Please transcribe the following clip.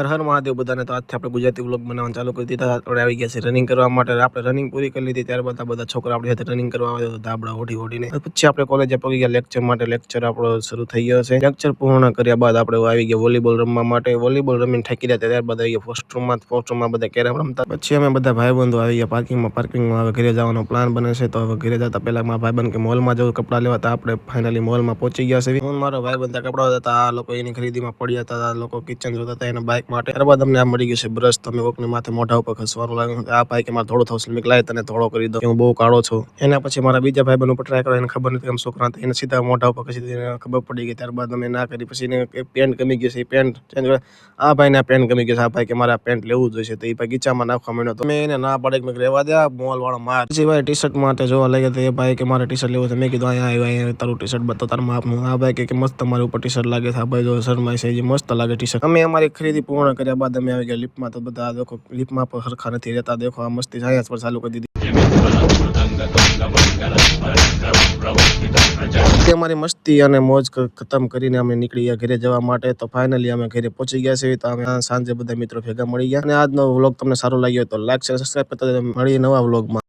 હર હર મહાદેવ બધાને તો આજથી આપણે ગુજરાતી વ્લોગ બનાવવાનું ચાલુ કરી દીધા. આપણે આવી ગયા છે રનિંગ કરવા માટે. આપણે રનિંગ પૂરી કરી લીધી ત્યારબાદ આ બધા છોકરા આપણી સાથે રનિંગ કરવા આવે તો ધાબળા ઓઢીને પછી આપણે કોલેજે પગી ગયા લેક્ચર માટે. લેક્ચર આપણો શરૂ થઈ ગયો છે. લેક્ચર પૂર્ણ કર્યા બાદ આપણે આવી ગયા વોલીબોલ રમવા માટે. વોલીબોલ રમીને થાકી ગયા ત્યારબાદ આવી ગયા પોસ્ટરૂમમાં બધા કેરમ રમતા. પછી અમે બધા ભાઈબંધો આવી ગયા પાર્કિંગમાં હવે ઘરે જવાનો પ્લાન બને છે. તો હવે ઘરે જતા પહેલા મારા ભાઈબંધ કે મોલમાં જવું કપડાં લેવા. તો આપણે ફાઇનલી મોલમાં પહોંચી ગયા છે. હું મારો ભાઈબંધ કપડાં હતા, આ લોકો એની ખરીદીમાં પડ્યા હતા, આ લોકો કિચન જોતા હતા એના બાઇક માટે. ત્યારબાદ અમને આ મળી ગયું છે બ્રશ. તમે કોકની માથે મોઢા ઉપર ખસવાનું લાગ્યું. આ ભાઈ કે મારે થોડો થશે, મેં લાય તને થોડો કરી દો, હું બહુ કાળો છું. એના પછી મારા બીજા ભાઈબંધ ઉપર ટ્રાય કર્યો, એને ખબર નથી આમ છોકરા હતા, એને સીધા મોઢા ઉપર ખસી એને ખબર પડી ગઈ. ત્યારબાદ અમે ના કરી. પછી એને પેન્ટ ગમી ગયું છે, એ પેન્ટ ચેન્જ કરે. આ ભાઈને આ પેન્ટ ગમી ગયું છે, આ ભાઈ કે મારે આ પેન્ટ લેવું જોઈએ. તો એ ભાઈ ગીચામાં નાખવા માંડ્યો. તો મેં એને ના પાડે કે રહેવા દે, મોલ વાળો માર. પછી ભાઈ ટી શર્ટ માટે જોવા લાગ્યા. તો એ ભાઈ કે મારે ટી શર્ટ લેવું છે. મેં કીધું અહીંયા તારું ટી શર્ટ બતો, તારું માપનું. આ ભાઈ કે મસ્ત તમારી ઉપર ટી શર્ટ લાગે છે. આ ભાઈ જો શર્માય છે, મસ્ત લાગે ટી શર્ટ. અમે અમારી ખરીદી પૂર્ણ કર્યા બાદ અમે આવી ગયા લિફ્ટમાં. તો બધા દેખો લિફ્ટમાં પણ સરખા નથી રહેતા. દેખો આ મસ્તી સાયન્સ પર ચાલુ કરી દીધી. અમારી મસ્તી અને મોજ ખતમ કરીને અમે નીકળી ગયા ઘરે જવા માટે. તો ફાઇનલી અમે ઘરે પહોંચી ગયા છીએ. તો અમે સાંજે બધા મિત્રો ભેગા મળી ગયા. અને આજનો વ્લોગ તમને સારો લાગ્યો તો લાઈક શેર સબસ્ક્રાઈબ કરતા મળીએ નવા વ્લોગમાં.